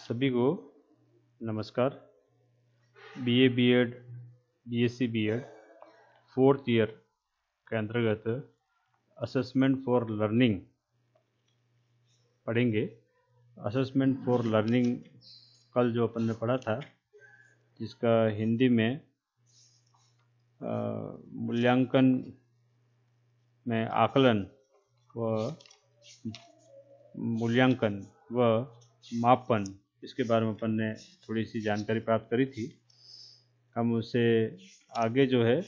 सभी को नमस्कार। BA BEd BSc BEd 4th year के अंतर्गत असेसमेंट फॉर लर्निंग पढ़ेंगे। असेसमेंट फॉर लर्निंग कल जो अपन ने पढ़ा था, जिसका हिंदी में मूल्यांकन में आकलन व मापन, इसके बारे में अपन ने थोड़ी सी जानकारी प्राप्त करी थी। हम उससे आगे जो है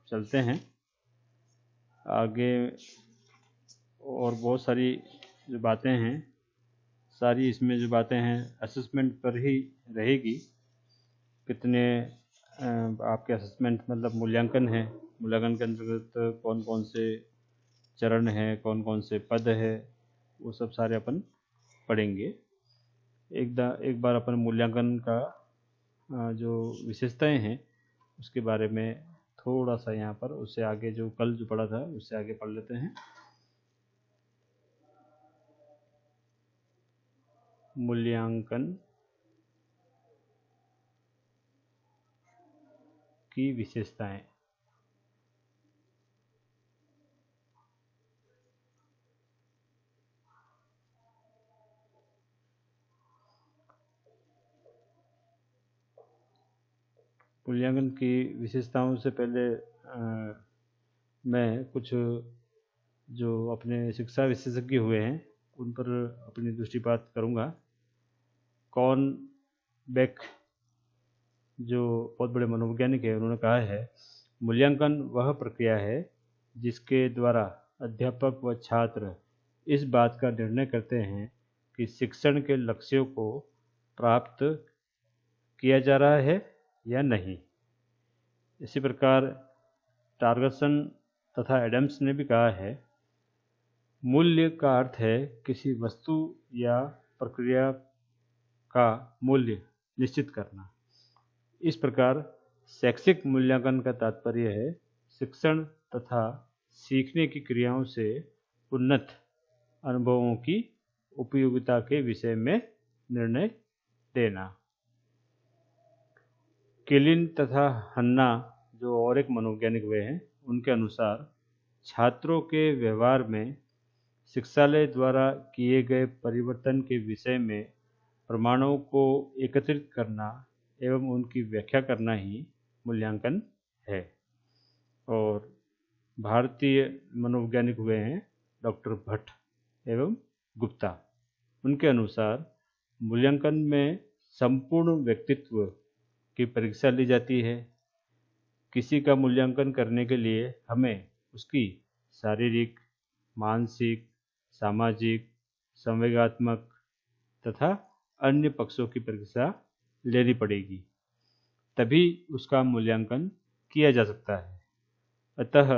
चलते हैं आगे, और बहुत सारी जो बातें हैं, सारी इसमें जो बातें हैं असेसमेंट पर ही रहेगी। कितने आपके असेसमेंट मतलब मूल्यांकन है, मूल्यांकन के अंतर्गत कौन कौन से चरण हैं, कौन कौन से पद है, वो सब सारे अपन पढ़ेंगे। एक बार अपन मूल्यांकन का जो विशेषताएं हैं उसके बारे में थोड़ा सा यहाँ पर, उससे आगे जो कल जो पढ़ा था उससे आगे पढ़ लेते हैं। मूल्यांकन की विशेषताएं। मूल्यांकन की विशेषताओं से पहले मैं कुछ जो अपने शिक्षा विशेषज्ञ हुए हैं उन पर अपनी दृष्टिपात करूँगा। कॉर्न बेक जो बहुत बड़े मनोवैज्ञानिक है, उन्होंने कहा है मूल्यांकन वह प्रक्रिया है जिसके द्वारा अध्यापक व छात्र इस बात का निर्णय करते हैं कि शिक्षण के लक्ष्यों को प्राप्त किया जा रहा है या नहीं। इसी प्रकार टार्गसन तथा एडम्स ने भी कहा है मूल्य का अर्थ है किसी वस्तु या प्रक्रिया का मूल्य निश्चित करना। इस प्रकार शैक्षिक मूल्यांकन का तात्पर्य है शिक्षण तथा सीखने की क्रियाओं से उन्नत अनुभवों की उपयोगिता के विषय में निर्णय देना। किलिन तथा हन्ना जो और एक मनोवैज्ञानिक हुए हैं, उनके अनुसार छात्रों के व्यवहार में शिक्षालय द्वारा किए गए परिवर्तन के विषय में प्रमाणों को एकत्रित करना एवं उनकी व्याख्या करना ही मूल्यांकन है। और भारतीय मनोवैज्ञानिक हुए हैं डॉक्टर भट्ट एवं गुप्ता। उनके अनुसार मूल्यांकन में संपूर्ण व्यक्तित्व की परीक्षा ली जाती है। किसी का मूल्यांकन करने के लिए हमें उसकी शारीरिक, मानसिक, सामाजिक, संवेगात्मक तथा अन्य पक्षों की परीक्षा लेनी पड़ेगी, तभी उसका मूल्यांकन किया जा सकता है। अतः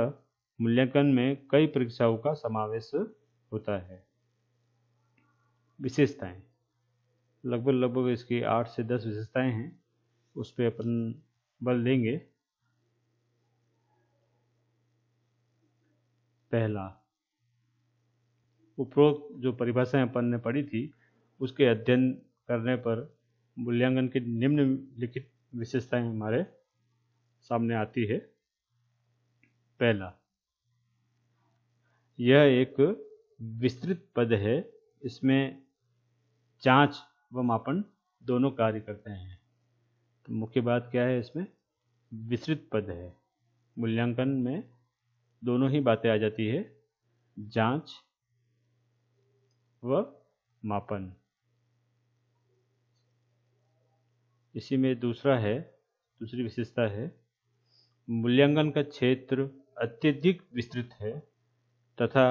मूल्यांकन में कई परीक्षाओं का समावेश होता है। विशेषताएं लगभग इसकी 8 से 10 विशेषताएं हैं, उस पर अपन बल देंगे। पहला, उपरोक्त जो परिभाषाएं अपन ने पढ़ी थी उसके अध्ययन करने पर मूल्यांकन की निम्नलिखित विशेषताएं हमारे सामने आती है। पहला, यह एक विस्तृत पद है, इसमें जांच व मापन दोनों कार्य करते हैं। तो मुख्य बात क्या है, इसमें विस्तृत पद है। मूल्यांकन में दोनों ही बातें आ जाती है, जांच व मापन। इसी में दूसरी विशेषता है मूल्यांकन का क्षेत्र अत्यधिक विस्तृत है तथा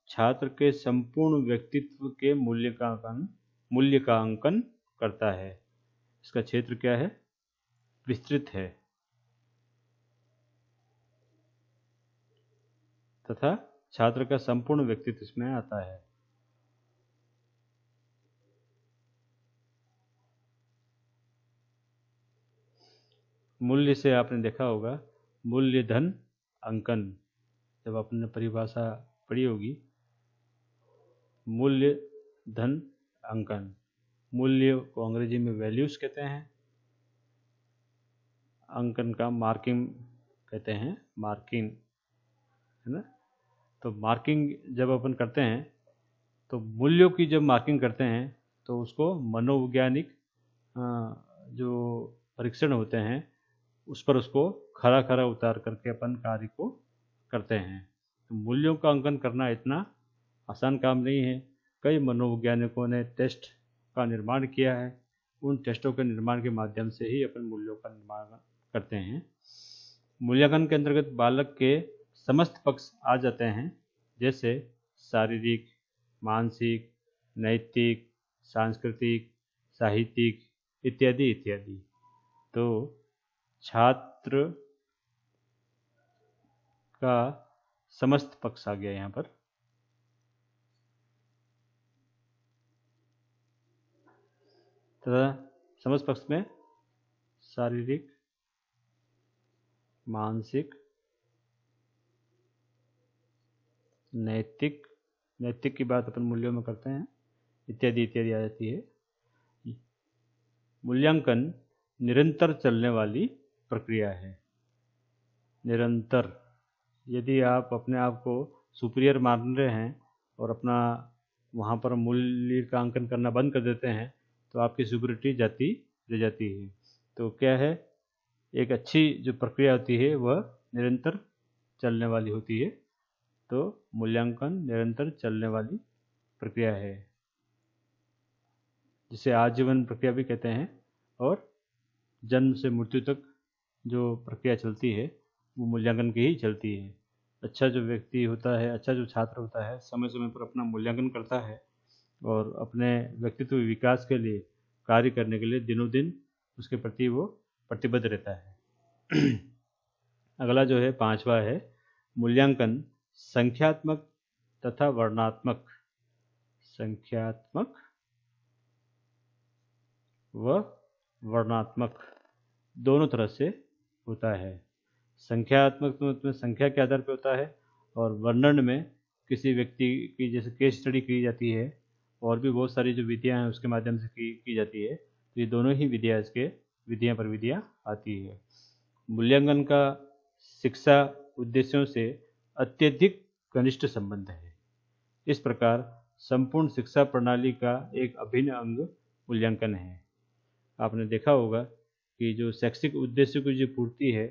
छात्र के संपूर्ण व्यक्तित्व के मूल्य का अंकन करता है। इसका क्षेत्र क्या है, विस्तृत है तथा छात्र का संपूर्ण व्यक्तित्व इसमें आता है। मूल्य से आपने देखा होगा मूल्य धन अंकन, जब आपने परिभाषा पढ़ी होगी, मूल्य धन अंकन। मूल्य को अंग्रेजी में वैल्यूज कहते हैं। अंकन का मार्किंग कहते हैं, मार्किंग, है ना। तो मार्किंग जब अपन करते हैं तो मूल्यों की जब मार्किंग करते हैं तो उसको मनोवैज्ञानिक जो परीक्षण होते हैं उस पर उसको खरा खरा उतार करके अपन कार्य को करते हैं। तो मूल्यों का अंकन करना इतना आसान काम नहीं है। कई मनोवैज्ञानिकों ने टेस्ट का निर्माण किया है। उन टेस्टों के निर्माण के माध्यम से ही अपन मूल्यों का निर्माण करते हैं। मूल्यांकन के अंतर्गत बालक के समस्त पक्ष आ जाते हैं, जैसे शारीरिक, मानसिक, नैतिक, सांस्कृतिक, साहित्यिक इत्यादि इत्यादि। तो छात्र का समस्त पक्ष आ गया यहाँ पर। तथा समस्त पक्ष में शारीरिक, मानसिक, नैतिक, नैतिक की बात अपन मूल्यों में करते हैं, इत्यादि इत्यादि आ जाती है। मूल्यांकन निरंतर चलने वाली प्रक्रिया है। निरंतर, यदि आप अपने आप को सुपीरियर मान रहे हैं और अपना वहाँ पर मूल्य का अंकन करना बंद कर देते हैं तो आपकी सुपीरियरिटी जाती रह जाती है। तो क्या है, एक अच्छी जो प्रक्रिया होती है वह निरंतर चलने वाली होती है। तो मूल्यांकन निरंतर चलने वाली प्रक्रिया है, जिसे आजीवन प्रक्रिया भी कहते हैं। और जन्म से मृत्यु तक जो प्रक्रिया चलती है वो मूल्यांकन की ही चलती है। अच्छा जो व्यक्ति होता है, अच्छा जो छात्र होता है, समय समय पर अपना मूल्यांकन करता है और अपने व्यक्तित्व विकास के लिए कार्य करने के लिए दिनों दिन उसके प्रति वो प्रतिबद्ध रहता है। अगला जो है 5वां है मूल्यांकन संख्यात्मक तथा वर्णात्मक। संख्यात्मक व वर्णात्मक दोनों तरह से होता है। संख्यात्मक में संख्या के आधार पर होता है और वर्णन में किसी व्यक्ति की जैसे केस स्टडी की जाती है और भी बहुत सारी जो विधियां हैं उसके माध्यम से की जाती है। तो ये दोनों ही विधियां इसके विधियां पर विधियां आती है। मूल्यांकन का शिक्षा उद्देश्यों से अत्यधिक घनिष्ठ संबंध है। इस प्रकार संपूर्ण शिक्षा प्रणाली का एक अभिन्न अंग मूल्यांकन है। आपने देखा होगा कि जो शैक्षिक उद्देश्य की जो पूर्ति है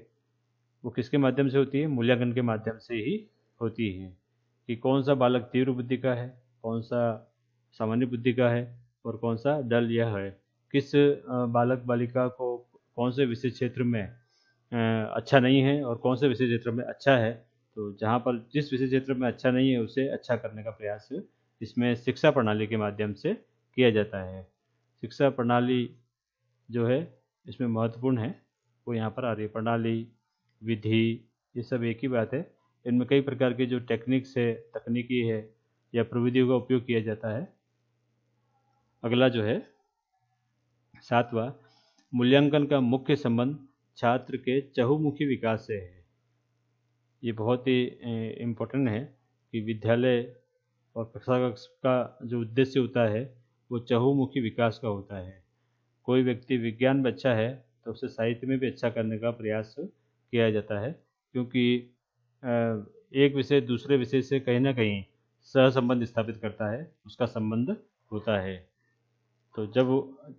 वो किसके माध्यम से होती है, मूल्यांकन के माध्यम से ही होती है। कि कौन सा बालक तीव्र बुद्धि का है, कौन सा सामान्य बुद्धि का है और कौन सा डल यह है, किस बालक बालिका को कौन से विशेष क्षेत्र में अच्छा नहीं है और कौन से विशेष क्षेत्र में अच्छा है। तो जहाँ पर जिस विशेष क्षेत्र में अच्छा नहीं है उसे अच्छा करने का प्रयास इसमें शिक्षा प्रणाली के माध्यम से किया जाता है। शिक्षा प्रणाली जो है इसमें महत्वपूर्ण है वो यहाँ पर आ रही है। प्रणाली, विधि, ये सब एक ही बात है। इनमें कई प्रकार की जो टेक्निक्स है, तकनीकी है या प्रविधियों का उपयोग किया जाता है। अगला जो है 7वां, मूल्यांकन का मुख्य संबंध छात्र के चहुमुखी विकास से है। ये बहुत ही इम्पोर्टेंट है कि विद्यालय और कक्षा का जो उद्देश्य होता है वो चहुमुखी विकास का होता है। कोई व्यक्ति विज्ञान में अच्छा है तो उसे साहित्य में भी अच्छा करने का प्रयास किया जाता है, क्योंकि एक विषय दूसरे विषय से कहीं ना कहीं सहसंबंध स्थापित करता है, उसका संबंध होता है। तो जब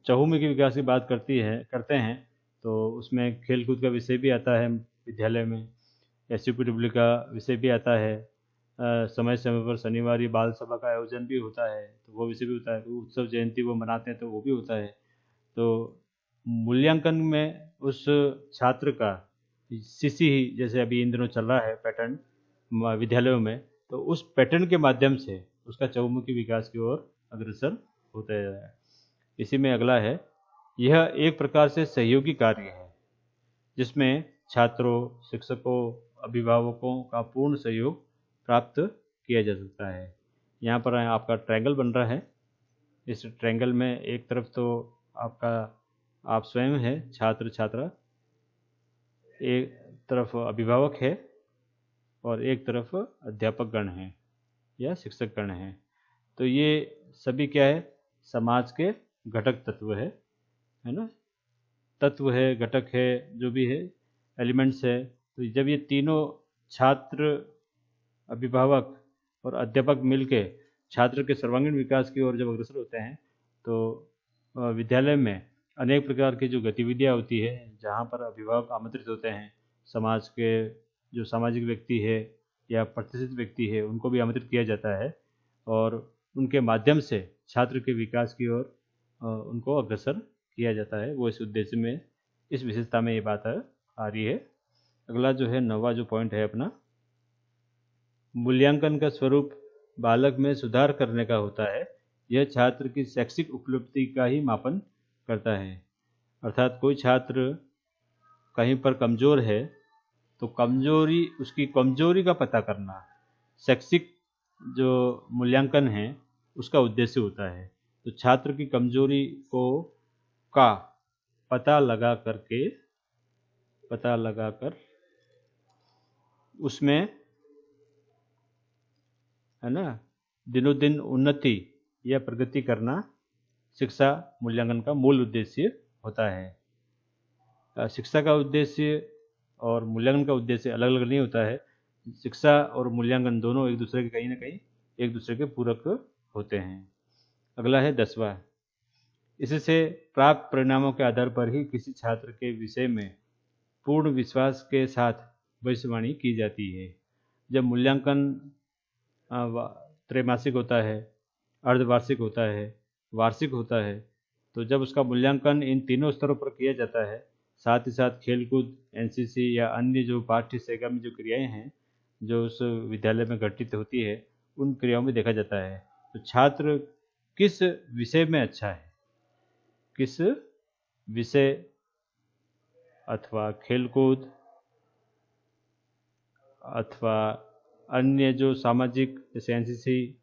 चहुमुखी विकास की बात करते हैं तो उसमें खेलकूद का विषय भी आता है विद्यालय में, SUPW का विषय भी आता है, समय समय पर शनिवार बाल सभा का आयोजन भी होता है तो वो विषय भी होता है, तो उत्सव जयंती वो मनाते हैं तो वो भी होता है। तो मूल्यांकन में उस छात्र का CC ही जैसे अभी इन दिनों चल रहा है पैटर्न विद्यालयों में, तो उस पैटर्न के माध्यम से उसका चहुमुखी विकास की ओर अग्रसर होता है। इसी में अगला है, यह एक प्रकार से सहयोगी कार्य है जिसमें छात्रों, शिक्षकों, अभिभावकों का पूर्ण सहयोग प्राप्त किया जा सकता है। यहाँ पर आपका ट्रायंगल बन रहा है। इस ट्रायंगल में एक तरफ तो आप स्वयं है छात्र छात्रा, एक तरफ अभिभावक है और एक तरफ अध्यापक गण हैं या शिक्षक गण हैं। तो ये सभी क्या है, समाज के घटक तत्व है ना, तत्व है, घटक है, जो भी है, एलिमेंट्स है। तो जब ये तीनों छात्र, अभिभावक और अध्यापक मिलके छात्र के सर्वांगीण विकास की ओर जब अग्रसर होते हैं, तो विद्यालय में अनेक प्रकार की जो गतिविधियाँ होती है, जहाँ पर अभिभावक आमंत्रित होते हैं, समाज के जो सामाजिक व्यक्ति है या प्रतिष्ठित व्यक्ति है, उनको भी आमंत्रित किया जाता है और उनके माध्यम से छात्र के विकास की ओर उनको अग्रसर किया जाता है। वो इस उद्देश्य में, इस विशेषता में ये बात आ रही है। अगला जो है 9वां जो पॉइंट है अपना, मूल्यांकन का स्वरूप बालक में सुधार करने का होता है। यह छात्र की शैक्षिक उपलब्धि का ही मापन करता है। अर्थात कोई छात्र कहीं पर कमज़ोर है तो कमजोरी, उसकी कमजोरी का पता करना शैक्षिक जो मूल्यांकन है उसका उद्देश्य होता है। तो छात्र की कमजोरी का पता लगाकर उसमें, है ना, दिनों दिन उन्नति या प्रगति करना शिक्षा मूल्यांकन का मूल उद्देश्य होता है। शिक्षा का उद्देश्य और मूल्यांकन का उद्देश्य अलग अलग नहीं होता है। शिक्षा और मूल्यांकन दोनों एक दूसरे के कहीं ना कहीं एक दूसरे के पूरक होते हैं। अगला है 10वां, इससे प्राप्त परिणामों के आधार पर ही किसी छात्र के विषय में पूर्ण विश्वास के साथ भविष्यवाणी की जाती है। जब मूल्यांकन त्रैमासिक होता है, अर्धवार्षिक होता है, वार्षिक होता है, तो जब उसका मूल्यांकन इन तीनों स्तरों पर किया जाता है, साथ ही साथ खेलकूद, एनसीसी या अन्य जो पाठ्य सहकर्मी जो क्रियाएं हैं जो उस विद्यालय में घटित होती है, उन क्रियाओं में देखा जाता है तो छात्र किस विषय में अच्छा है, किस विषय अथवा खेलकूद अथवा अन्य जो सामाजिक जैसे एनसीसी,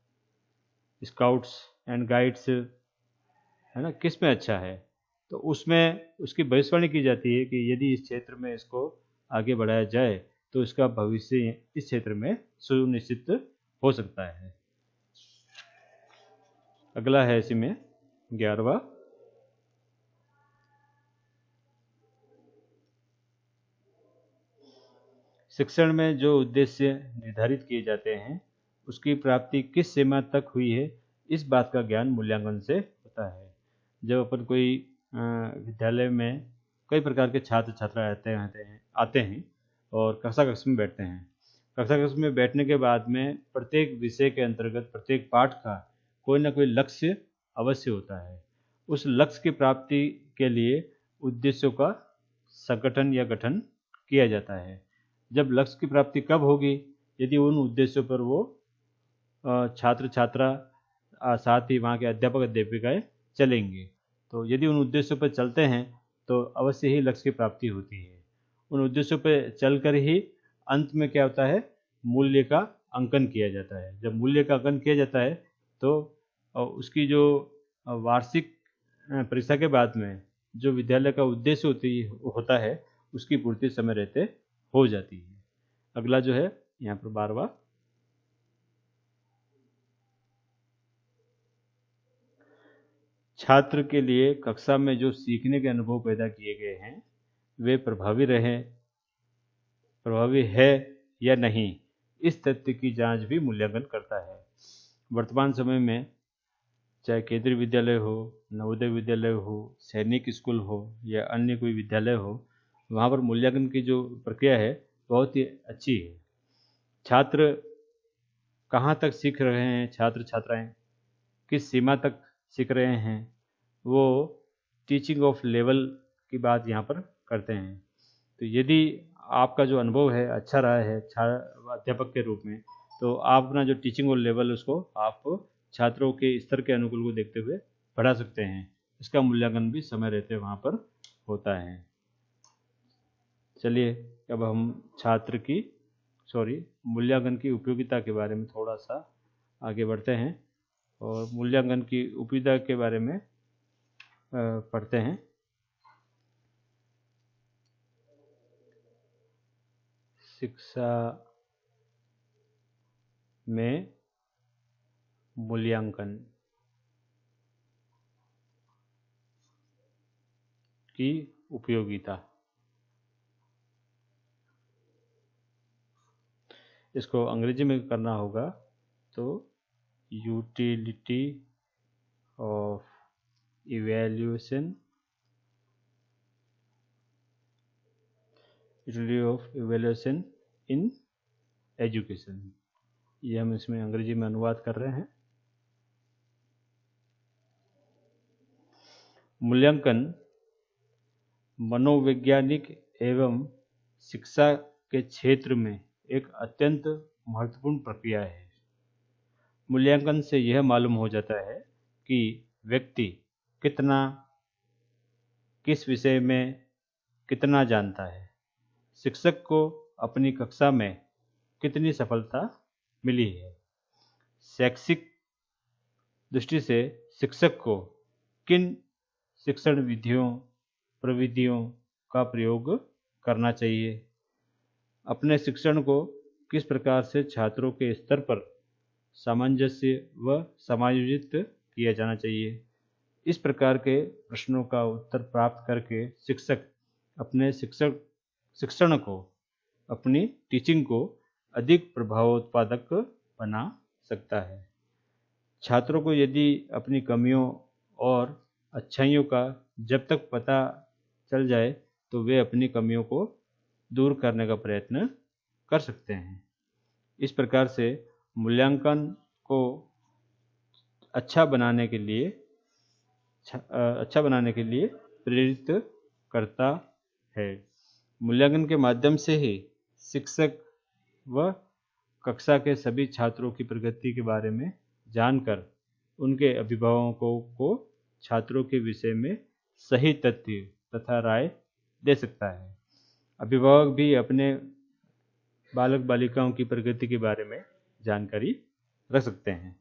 स्काउट्स एंड गाइड्स, है ना, किस में अच्छा है, तो उसमें उसकी भविष्यवाणी की जाती है कि यदि इस क्षेत्र में इसको आगे बढ़ाया जाए तो इसका भविष्य इस क्षेत्र में सुनिश्चित हो सकता है। अगला है इसी में 11वां, शिक्षण में जो उद्देश्य निर्धारित किए जाते हैं उसकी प्राप्ति किस सीमा तक हुई है, इस बात का ज्ञान मूल्यांकन से होता है। जब अपन कोई विद्यालय में कई प्रकार के छात्र छात्रा आते हैं और कक्षा में बैठते हैं। कक्षा में बैठने के बाद में प्रत्येक विषय के अंतर्गत प्रत्येक पाठ का कोई ना कोई लक्ष्य अवश्य होता है। उस लक्ष्य की प्राप्ति के लिए उद्देश्यों का संगठन या गठन किया जाता है। जब लक्ष्य की प्राप्ति कब होगी, यदि उन उद्देश्यों पर वो छात्र छात्रा साथ ही वहाँ के अध्यापक अध्यापिकाएं चलेंगे। तो यदि उन उद्देश्यों पर चलते हैं तो अवश्य ही लक्ष्य की प्राप्ति होती है। उन उद्देश्यों पर चलकर ही अंत में क्या होता है, मूल्य का अंकन किया जाता है। जब मूल्य का अंकन किया जाता है तो उसकी जो वार्षिक परीक्षा के बाद में जो विद्यालय का उद्देश्य होता है उसकी पूर्ति समय रहते हो जाती है। अगला जो है यहाँ पर 12वां, छात्र के लिए कक्षा में जो सीखने के अनुभव पैदा किए गए हैं वे प्रभावी है या नहीं, इस तथ्य की जांच भी मूल्यांकन करता है। वर्तमान समय में चाहे केंद्रीय विद्यालय हो, नवोदय विद्यालय हो, सैनिक स्कूल हो या अन्य कोई विद्यालय हो, वहाँ पर मूल्यांकन की जो प्रक्रिया है बहुत ही अच्छी है। छात्र कहाँ तक सीख रहे हैं, छात्र छात्राएं किस सीमा तक सीख रहे हैं, वो टीचिंग ऑफ लेवल की बात यहाँ पर करते हैं। तो यदि आपका जो अनुभव है अच्छा रहा है अध्यापक के रूप में, तो आप अपना जो टीचिंग और लेवल उसको आप छात्रों के स्तर के अनुकूल को देखते हुए बढ़ा सकते हैं। इसका मूल्यांकन भी समय रहते वहाँ पर होता है। चलिए अब हम मूल्यांकन की उपयोगिता के बारे में थोड़ा सा आगे बढ़ते हैं और मूल्यांकन की उपयोगिता के बारे में पढ़ते हैं। शिक्षा में मूल्यांकन, की उपयोगिता। इसको अंग्रेजी में करना होगा तो utility of evaluation in education, ये हम इसमें अंग्रेजी में अनुवाद कर रहे हैं। मूल्यांकन मनोवैज्ञानिक एवं शिक्षा के क्षेत्र में एक अत्यंत महत्वपूर्ण प्रक्रिया है। मूल्यांकन से यह मालूम हो जाता है कि व्यक्ति किस विषय में कितना जानता है, शिक्षक को अपनी कक्षा में कितनी सफलता मिली है, शैक्षिक दृष्टि से शिक्षक को किन शिक्षण विधियों प्रविधियों का प्रयोग करना चाहिए, अपने शिक्षण को किस प्रकार से छात्रों के स्तर पर सामंजस्य व समायोजित किया जाना चाहिए। इस प्रकार के प्रश्नों का उत्तर प्राप्त करके शिक्षक अपने शिक्षण को, अपनी टीचिंग को अधिक प्रभावोत्पादक बना सकता है। छात्रों को यदि अपनी कमियों और अच्छाइयों का जब तक पता चल जाए तो वे अपनी कमियों को दूर करने का प्रयत्न कर सकते हैं। इस प्रकार से मूल्यांकन को अच्छा बनाने के लिए प्रेरित करता है। मूल्यांकन के माध्यम से ही शिक्षक व कक्षा के सभी छात्रों की प्रगति के बारे में जानकर उनके अभिभावकों को छात्रों के विषय में सही तथ्य तथा राय दे सकता है। अभिभावक भी अपने बालक बालिकाओं की प्रगति के बारे में जानकारी रख सकते हैं।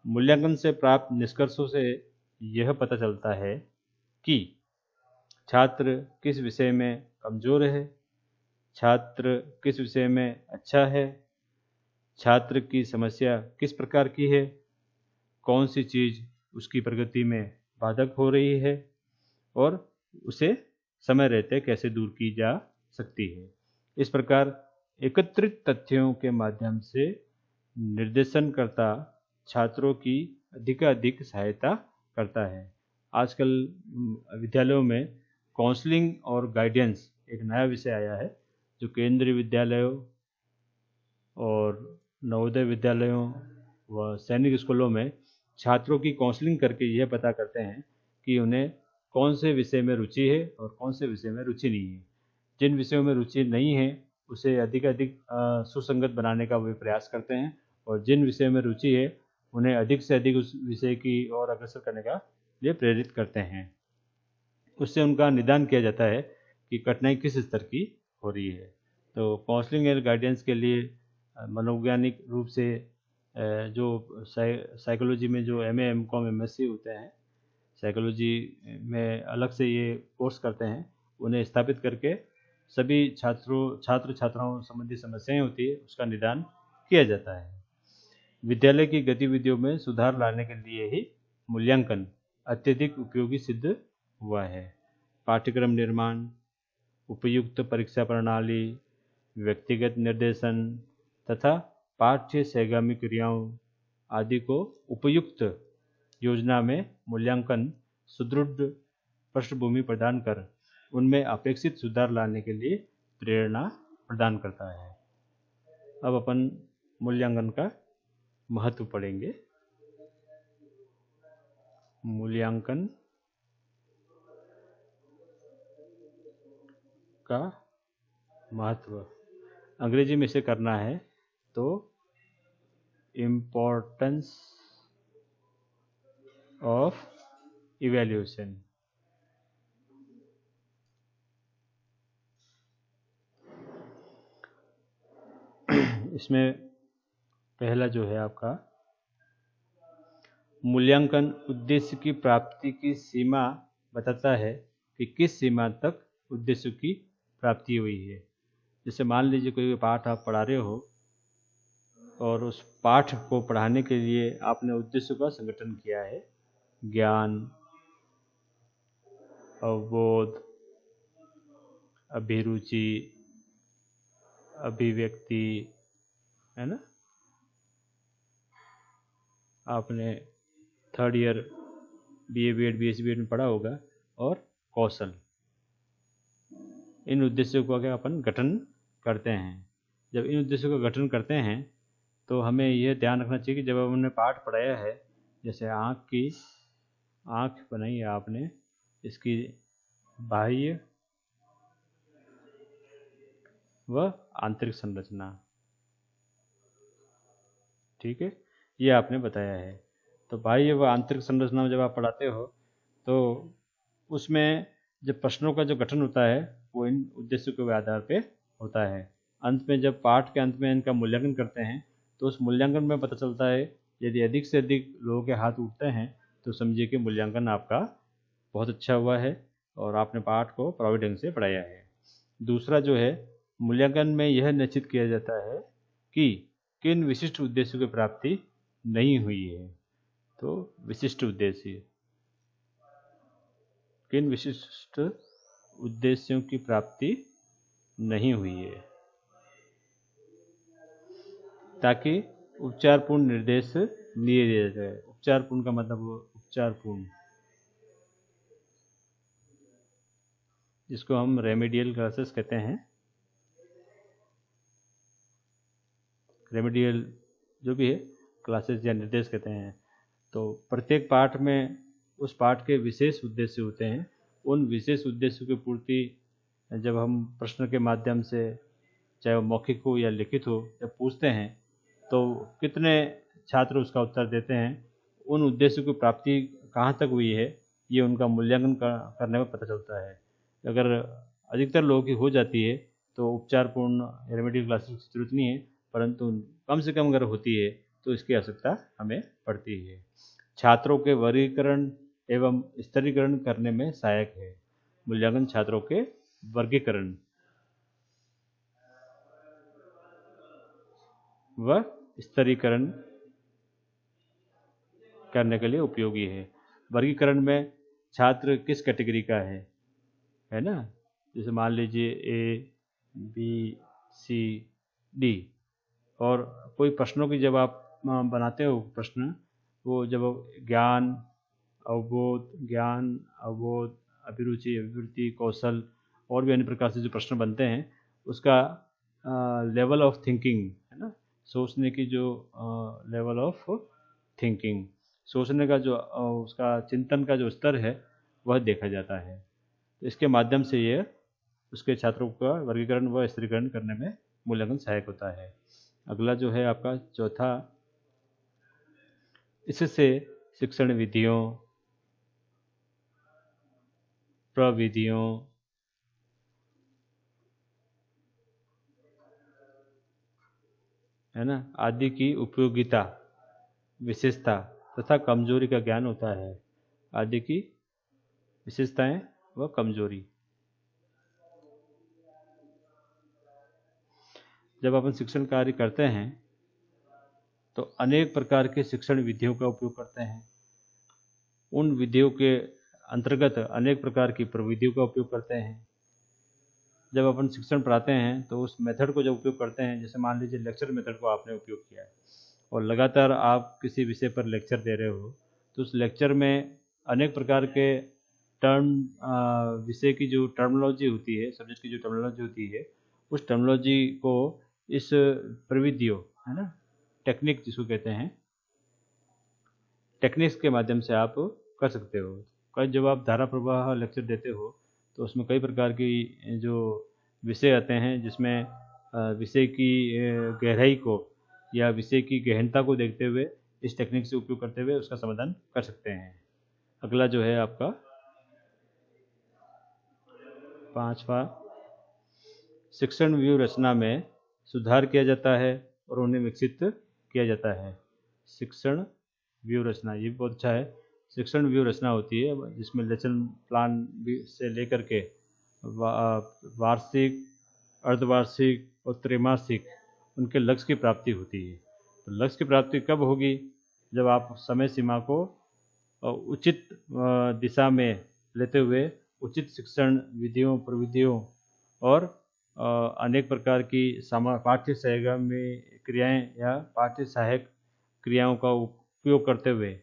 मूल्यांकन से प्राप्त निष्कर्षों से यह पता चलता है कि छात्र किस विषय में कमजोर है, छात्र किस विषय में अच्छा है, छात्र की समस्या किस प्रकार की है, कौन सी चीज़ उसकी प्रगति में बाधक हो रही है और उसे समय रहते कैसे दूर की जा सकती है। इस प्रकार एकत्रित तथ्यों के माध्यम से निर्देशनकर्ता छात्रों की अधिकाधिक सहायता करता है। आजकल विद्यालयों में काउंसलिंग और गाइडेंस एक नया विषय आया है, जो केंद्रीय विद्यालयों और नवोदय विद्यालयों व सैनिक स्कूलों में छात्रों की काउंसलिंग करके यह पता करते हैं कि उन्हें कौन से विषय में रुचि है और कौन से विषय में रुचि नहीं है। जिन विषयों में रुचि नहीं है उसे अधिक सुसंगत बनाने का वे प्रयास करते हैं और जिन विषयों में रुचि है उन्हें अधिक से अधिक उस विषय की ओर अग्रसर करने का लिए प्रेरित करते हैं। उससे उनका निदान किया जाता है कि कठिनाई किस स्तर की हो रही है। तो काउंसलिंग एंड गाइडेंस के लिए मनोवैज्ञानिक रूप से जो साइकोलॉजी में जो MA MCOM MSc होते हैं, साइकोलॉजी में अलग से ये कोर्स करते हैं, उन्हें स्थापित करके सभी छात्राओं संबंधी समस्याएं होती है उसका निदान किया जाता है। विद्यालय की गतिविधियों में सुधार लाने के लिए ही मूल्यांकन अत्यधिक उपयोगी सिद्ध हुआ है। पाठ्यक्रम निर्माण, उपयुक्त परीक्षा प्रणाली, व्यक्तिगत निर्देशन तथा पाठ्य सहगामी क्रियाओं आदि को उपयुक्त योजना में मूल्यांकन सुदृढ़ पृष्ठभूमि प्रदान कर उनमें अपेक्षित सुधार लाने के लिए प्रेरणा प्रदान करता है। अब अपन मूल्यांकन का महत्व पढ़ेंगे। मूल्यांकन का महत्व अंग्रेजी में इसे करना है तो इम्पोर्टेंस ऑफ इवैल्यूएशन। इसमें पहला जो है आपका मूल्यांकन उद्देश्य की प्राप्ति की सीमा बताता है कि किस सीमा तक उद्देश्य की प्राप्ति हुई है। जैसे मान लीजिए कोई पाठ आप पढ़ा रहे हो और उस पाठ को पढ़ाने के लिए आपने उद्देश्य का संगठन किया है, ज्ञान, अवबोध, अभिरुचि, अभिव्यक्ति, है ना। आपने third year BA BEd BSc BEd में पढ़ा होगा। और कौशल, इन उद्देश्यों का क्या अपन गठन करते हैं। जब इन उद्देश्यों का गठन करते हैं तो हमें यह ध्यान रखना चाहिए कि जब हमने पाठ पढ़ाया है, जैसे आँख बनाई है आपने, इसकी बाह्य व आंतरिक संरचना, ठीक है, ये आपने बताया है। तो बाह्य व आंतरिक संरचना में जब आप पढ़ाते हो तो उसमें जब प्रश्नों का जो गठन होता है वो इन उद्देश्यों के आधार पे होता है। अंत में जब पाठ के अंत में इनका मूल्यांकन करते हैं तो उस मूल्यांकन में पता चलता है, यदि अधिक से अधिक लोगों के हाथ उठते हैं तो समझिए कि मूल्यांकन आपका बहुत अच्छा हुआ है और आपने पाठ को प्रभावी ढंग से पढ़ाया है। दूसरा जो है, मूल्यांकन में यह निश्चित किया जाता है कि किन विशिष्ट उद्देश्यों की प्राप्ति नहीं हुई है। तो विशिष्ट उद्देश्य, किन विशिष्ट उद्देश्यों की प्राप्ति नहीं हुई है, ताकि उपचारपूर्ण निर्देश लिए दिया जाए। उपचारपूर्ण का मतलब उपचारपूर्ण, जिसको हम रेमेडियल क्लासेस कहते हैं। रेमेडियल जो भी है क्लासेस या निर्देश कहते हैं। तो प्रत्येक पाठ में उस पाठ के विशेष उद्देश्य होते हैं। उन विशेष उद्देश्यों की पूर्ति जब हम प्रश्न के माध्यम से, चाहे वो मौखिक हो या लिखित हो, जब पूछते हैं तो कितने छात्र उसका उत्तर देते हैं, उन उद्देश्यों की प्राप्ति कहाँ तक हुई है, ये उनका मूल्यांकन करने में पता चलता है। अगर अधिकतर लोगों की हो जाती है तो उपचारपूर्ण रेमेडियल क्लासेस की जरूरत नहीं है, परंतु कम से कम अगर होती है तो इसकी आवश्यकता हमें पड़ती है। छात्रों के वर्गीकरण एवं स्तरीकरण करने में सहायक है। मूल्यांकन छात्रों के वर्गीकरण व स्तरीकरण करने के लिए उपयोगी है। वर्गीकरण में छात्र किस कैटेगरी का है ना। जैसे मान लीजिए ABCD, और कोई प्रश्नों की जब आप बनाते हो प्रश्न, वो जब ज्ञान, अवबोध, अभिरुचि, अभिवृत्ति, कौशल और भी अन्य प्रकार से जो प्रश्न बनते हैं, उसका लेवल ऑफ थिंकिंग, है ना, सोचने की जो लेवल ऑफ थिंकिंग, सोचने का जो उसका चिंतन का जो स्तर है वह देखा जाता है। तो इसके माध्यम से ये उसके छात्रों का वर्गीकरण व स्तरीकरण करने में मूल्यांकन सहायक होता है। अगला जो है आपका चौथा, इससे शिक्षण विधियों, प्रविधियों, है ना, आदि की उपयोगिता, विशेषता तथा कमजोरी का ज्ञान होता है। आदि की विशेषताएं व कमजोरी। जब अपन शिक्षण कार्य करते हैं तो अनेक प्रकार के शिक्षण विधियों का उपयोग करते हैं। उन विधियों के अंतर्गत अनेक प्रकार की प्रविधियों का उपयोग करते हैं। जब अपन शिक्षण पढ़ाते हैं तो उस मेथड को जब उपयोग करते हैं, जैसे मान लीजिए लेक्चर मेथड को आपने उपयोग किया है और लगातार आप किसी विषय पर लेक्चर दे रहे हो, तो उस लेक्चर में अनेक प्रकार के विषय की जो टर्मिनोलॉजी होती है, सब्जेक्ट की जो टर्मिनोलॉजी होती है, उस टर्मिनोलॉजी को इस प्रविधियों, है ना, टेक्निक जिसको कहते हैं, टेक्निक्स के माध्यम से आप कर सकते हो। कई जब आप धारा प्रवाह लेक्चर देते हो तो उसमें कई प्रकार की जो विषय आते हैं, जिसमें विषय की गहराई को या विषय की गहनता को देखते हुए इस टेक्निक से उपयोग करते हुए उसका समाधान कर सकते हैं। अगला जो है आपका पांचवा, शिक्षण व्यू रचना में सुधार किया जाता है और उन्हें विकसित किया जाता है। शिक्षण व्यू रचना, ये भी बहुत अच्छा है। शिक्षण व्यू रचना होती है जिसमें लेसन प्लान से लेकर के वार्षिक, अर्धवार्षिक और त्रैमासिक उनके लक्ष्य की प्राप्ति होती है। तो लक्ष्य की प्राप्ति कब होगी? जब आप समय सीमा को उचित दिशा में लेते हुए उचित शिक्षण विधियों, प्रविधियों और अनेक प्रकार की पाठ्य सहगामी क्रियाएं या पाठ्य सहायक क्रियाओं का उपयोग करते हुए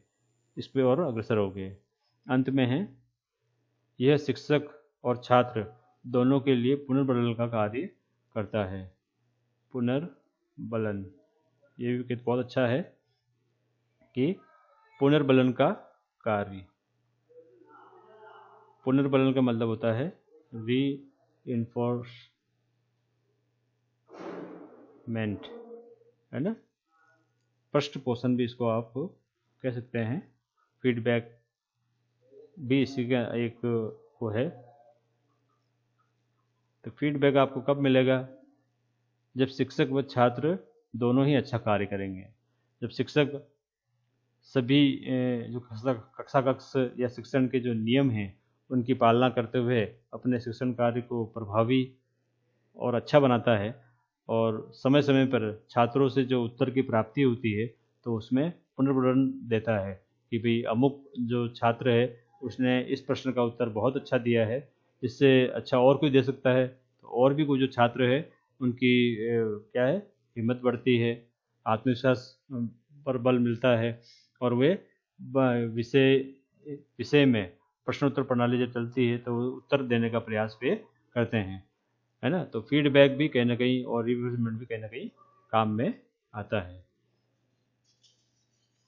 इस पे और अग्रसर हो गए। अंत में है, यह शिक्षक और छात्र दोनों के लिए पुनर्बलन का कार्य करता है। पुनर्बलन, ये भी बहुत अच्छा है कि पुनर्बलन का कार्य। पुनर्बलन का मतलब होता है रीइंफोर्समेंट, है ना। पृष्ठ पोषण भी इसको आप कह सकते हैं। फीडबैक भी इसी का एक वो है। तो फीडबैक आपको कब मिलेगा? जब शिक्षक व छात्र दोनों ही अच्छा कार्य करेंगे। जब शिक्षक सभी जो कक्षा कक्ष या शिक्षण के जो नियम हैं उनकी पालना करते हुए अपने शिक्षण कार्य को प्रभावी और अच्छा बनाता है और समय समय पर छात्रों से जो उत्तर की प्राप्ति होती है तो उसमें पुनर्बलन देता है कि भाई अमुक जो छात्र है उसने इस प्रश्न का उत्तर बहुत अच्छा दिया है, इससे अच्छा और कोई दे सकता है। तो और भी कोई जो छात्र है उनकी क्या है, हिम्मत बढ़ती है, आत्मविश्वास पर बल मिलता है और वे विषय में प्रश्नोत्तर प्रणाली जब चलती है तो उत्तर देने का प्रयास वे करते हैं, है ना। तो फीडबैक भी कहीं ना कहीं और रिव्यूमेंट भी कहीं ना कहीं काम में आता है।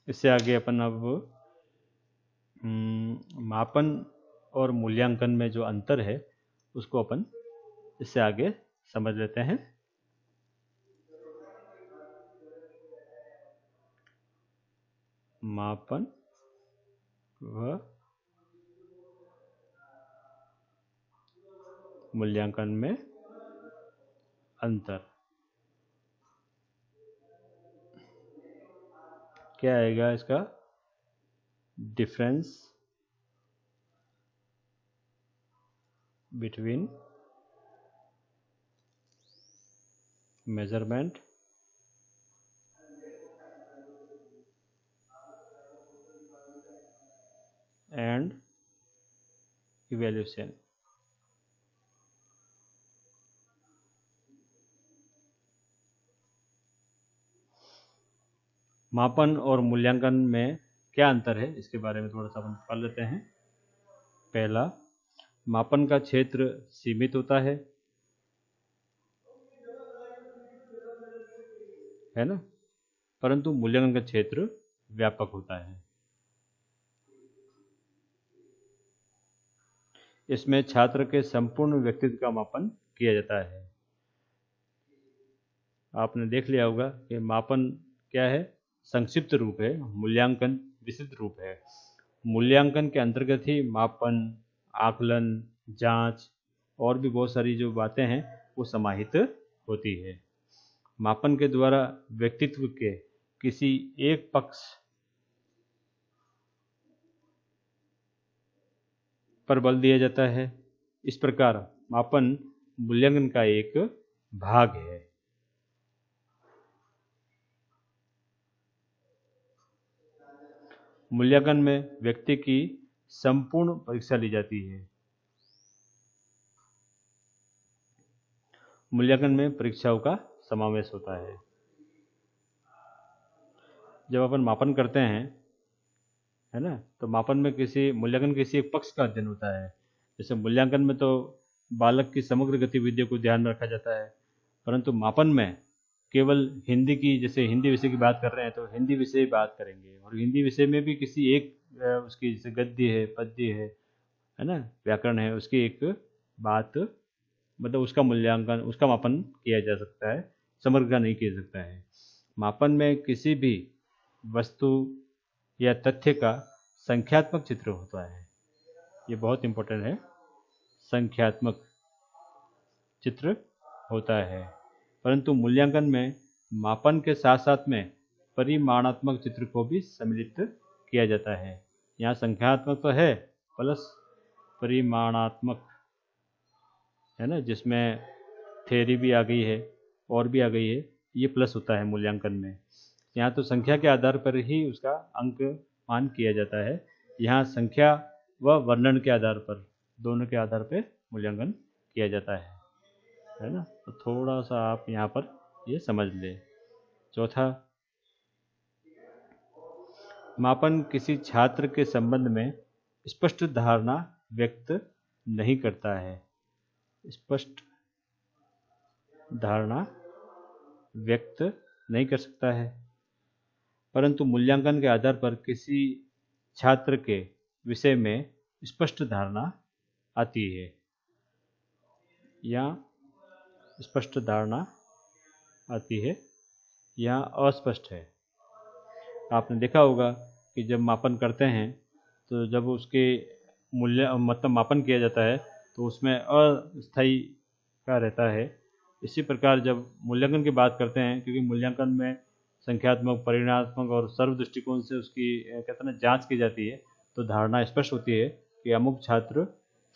इससे आगे अपन अब मापन और मूल्यांकन में जो अंतर है उसको अपन इससे आगे समझ लेते हैं। मापन व मूल्यांकन में अंतर क्या आएगा? इसका difference between measurement and evaluation. मापन और मूल्यांकन में क्या अंतर है इसके बारे में थोड़ा सा अपन पढ़ लेते हैं। पहला, मापन का क्षेत्र सीमित होता है ना, परंतु मूल्यांकन का क्षेत्र व्यापक होता है। इसमें छात्र के संपूर्ण व्यक्तित्व का मापन किया जाता है। आपने देख लिया होगा कि मापन क्या है, संक्षिप्त रूप है, मूल्यांकन विस्तृत रूप है। मूल्यांकन के अंतर्गत ही मापन, आकलन, जांच और भी बहुत सारी जो बातें हैं वो समाहित होती है। मापन के द्वारा व्यक्तित्व के किसी एक पक्ष पर बल दिया जाता है। इस प्रकार मापन मूल्यांकन का एक भाग है। मूल्यांकन में व्यक्ति की संपूर्ण परीक्षा ली जाती है। मूल्यांकन में परीक्षाओं का समावेश होता है। जब अपन मापन करते हैं, है ना, तो मापन में मूल्यांकन किसी एक पक्ष का अध्ययन होता है। जैसे मूल्यांकन में तो बालक की समग्र गतिविधियों को ध्यान में रखा जाता है, परंतु मापन में केवल हिंदी की, जैसे हिंदी विषय की बात कर रहे हैं तो हिंदी विषय बात करेंगे, और हिंदी विषय में भी किसी एक उसकी जैसे गद्य है, पद्य है ना, व्याकरण है, उसकी एक बात मतलब उसका मूल्यांकन, उसका मापन किया जा सकता है, समग्र का नहीं किया जा सकता है। मापन में किसी भी वस्तु या तथ्य का संख्यात्मक चित्र होता है। ये बहुत इंपॉर्टेंट है, संख्यात्मक चित्र होता है। परंतु मूल्यांकन में मापन के साथ साथ में परिमाणात्मक चित्र को भी सम्मिलित किया जाता है। यहाँ संख्यात्मक तो है प्लस परिमाणात्मक, है ना, जिसमें थ्योरी भी आ गई है और भी आ गई है, ये प्लस होता है मूल्यांकन में। यहाँ तो संख्या के आधार पर ही उसका अंक मान किया जाता है। यहाँ संख्या व वर्णन के आधार पर, दोनों के आधार पर मूल्यांकन किया जाता है। है ना। तो थोड़ा सा आप यहाँ पर ये समझ लें। चौथा, मापन किसी छात्र के संबंध में स्पष्ट धारणा व्यक्त नहीं करता है। स्पष्ट धारणा व्यक्त नहीं कर सकता है, परंतु मूल्यांकन के आधार पर किसी छात्र के विषय में स्पष्ट धारणा आती है या स्पष्ट धारणा आती है या अस्पष्ट है। आपने देखा होगा कि जब मापन करते हैं तो जब उसके मूल्य मतलब मापन किया जाता है तो उसमें अस्थायी का रहता है। इसी प्रकार जब मूल्यांकन की बात करते हैं, क्योंकि मूल्यांकन में संख्यात्मक, परिमाणात्मक और सर्व दृष्टिकोण से उसकी कहते हैं ना जांच की जाती है, तो धारणा स्पष्ट होती है कि अमुक छात्र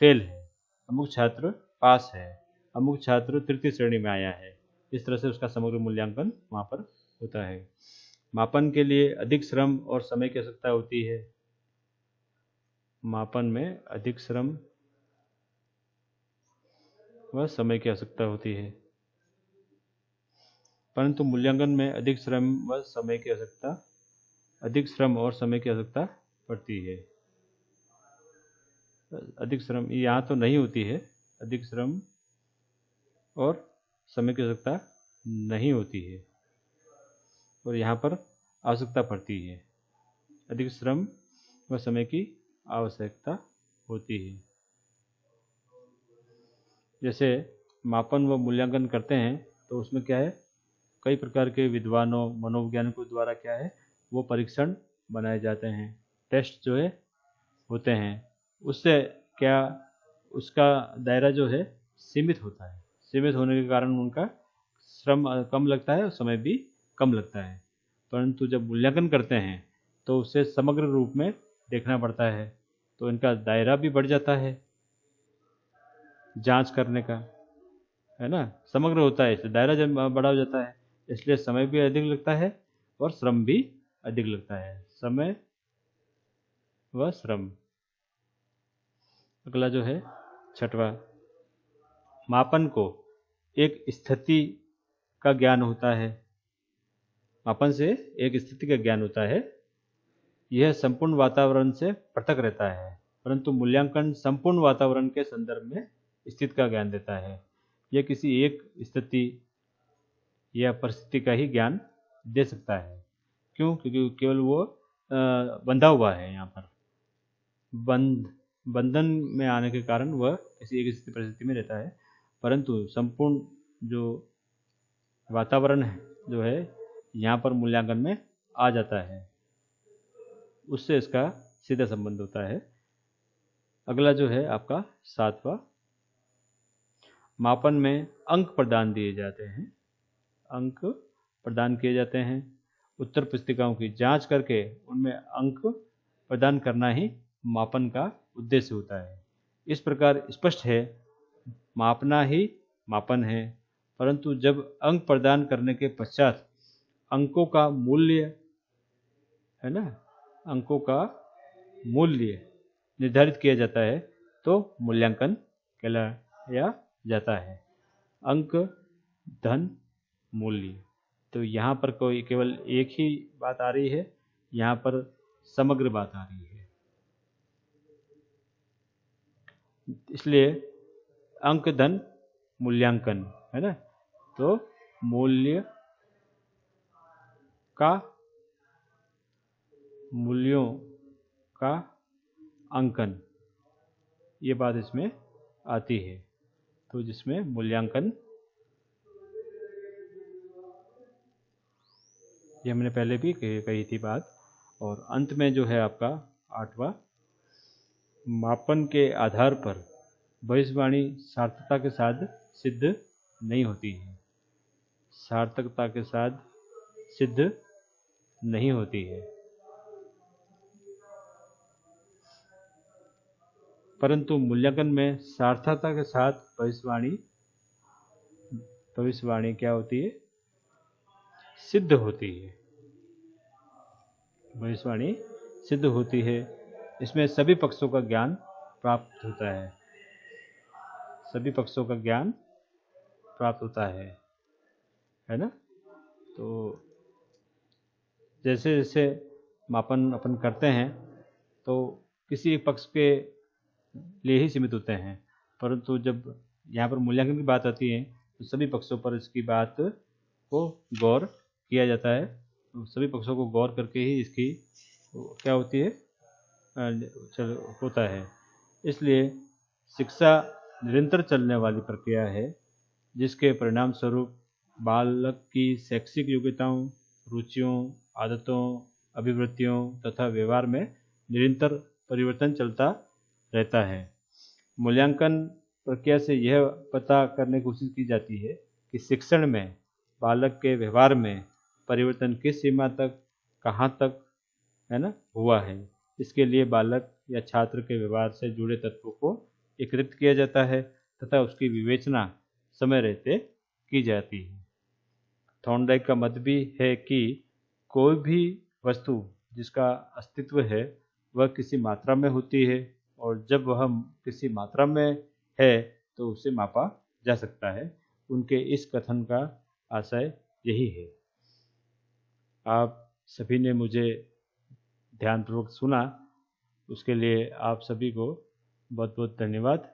फेल है, अमुक छात्र पास है, अमुक छात्र तृतीय श्रेणी में आया है। इस तरह से उसका समग्र मूल्यांकन वहाँ पर होता है। मापन के लिए अधिक श्रम और समय की आवश्यकता होती है। मापन में अधिक श्रम व समय की आवश्यकता होती है, परंतु मूल्यांकन में अधिक श्रम और समय की आवश्यकता पड़ती है। अधिक श्रम यहाँ तो नहीं होती है, अधिक श्रम और समय की आवश्यकता नहीं होती है, और यहाँ पर आवश्यकता पड़ती है। अधिक श्रम व समय की आवश्यकता होती है। जैसे मापन व मूल्यांकन करते हैं तो उसमें क्या है, कई प्रकार के विद्वानों, मनोवैज्ञानिकों द्वारा क्या है वो परीक्षण बनाए जाते हैं, टेस्ट जो है होते हैं। उससे क्या उसका दायरा जो है सीमित होता है। सीमित होने के कारण उनका श्रम कम लगता है और समय भी कम लगता है। परंतु जब मूल्यांकन करते हैं तो उसे समग्र रूप में देखना पड़ता है, तो इनका दायरा भी बढ़ जाता है जांच करने का, है ना। समग्र होता है, इससे दायरा जब बड़ा हो जाता है, इसलिए समय भी अधिक लगता है और श्रम भी अधिक लगता है। समय व श्रम। अगला जो है छठवां, मापन को एक स्थिति का ज्ञान होता है। मापन से एक स्थिति का ज्ञान होता है। यह संपूर्ण वातावरण से पृथक रहता है, परंतु मूल्यांकन संपूर्ण वातावरण के संदर्भ में स्थिति का ज्ञान देता है। यह किसी एक स्थिति या परिस्थिति का ही ज्ञान दे सकता है। क्यों? क्योंकि केवल वो बंधा हुआ है, यहाँ पर बंधन में आने के कारण वह किसी एक स्थिति परिस्थिति में रहता है, परंतु संपूर्ण जो वातावरण है जो है यहाँ पर मूल्यांकन में आ जाता है, उससे इसका सीधा संबंध होता है। अगला जो है आपका सातवां, मापन में अंक प्रदान दिए जाते हैं। अंक प्रदान किए जाते हैं। उत्तर पुस्तिकाओं की जांच करके उनमें अंक प्रदान करना ही मापन का उद्देश्य होता है। इस प्रकार स्पष्ट है, मापना ही मापन है, परंतु जब अंक प्रदान करने के पश्चात अंकों का मूल्य, है ना, अंकों का मूल्य निर्धारित किया जाता है तो मूल्यांकन कहलाया जाता है। अंक, धन, मूल्य। तो यहाँ पर कोई केवल एक ही बात आ रही है, यहाँ पर समग्र बात आ रही है। इसलिए अंक, धन, मूल्यांकन, है ना। तो मूल्य का, मूल्यों का अंकन, ये बात इसमें आती है। तो जिसमें मूल्यांकन, ये हमने पहले भी कही थी बात। और अंत में जो है आपका आठवां, मापन के आधार पर भविष्यवाणी सार्थकता के साथ सिद्ध नहीं होती है। सार्थकता के साथ सिद्ध नहीं होती है, परंतु मूल्यांकन में सार्थकता के साथ भविष्यवाणी क्या होती है, सिद्ध होती है। भविष्यवाणी सिद्ध होती है। इसमें सभी पक्षों का ज्ञान प्राप्त होता है। सभी पक्षों का ज्ञान प्राप्त होता है ना। तो जैसे जैसे मापन अपन करते हैं तो किसी एक पक्ष के लिए ही सीमित होते हैं, परंतु जब यहाँ पर मूल्यांकन की बात आती है तो सभी पक्षों पर इसकी बात को गौर किया जाता है। तो सभी पक्षों को गौर करके ही इसकी क्या होती है, होता है। इसलिए शिक्षा निरंतर चलने वाली प्रक्रिया है, जिसके परिणाम स्वरूप बालक की शैक्षिक योग्यताओं, रुचियों, आदतों, अभिवृत्तियों तथा व्यवहार में निरंतर परिवर्तन चलता रहता है। मूल्यांकन प्रक्रिया से यह पता करने की कोशिश की जाती है कि शिक्षण में बालक के व्यवहार में परिवर्तन किस सीमा तक, कहाँ तक, है ना, हुआ है। इसके लिए बालक या छात्र के व्यवहार से जुड़े तत्वों को एकत्रित किया जाता है तथा उसकी विवेचना समय रहते की जाती है। थॉर्नडाइक का मत भी है कि कोई भी वस्तु जिसका अस्तित्व है वह किसी मात्रा में होती है, और जब वह किसी मात्रा में है तो उसे मापा जा सकता है। उनके इस कथन का आशय यही है। आप सभी ने मुझे ध्यानपूर्वक सुना, उसके लिए आप सभी को बहुत बहुत धन्यवाद।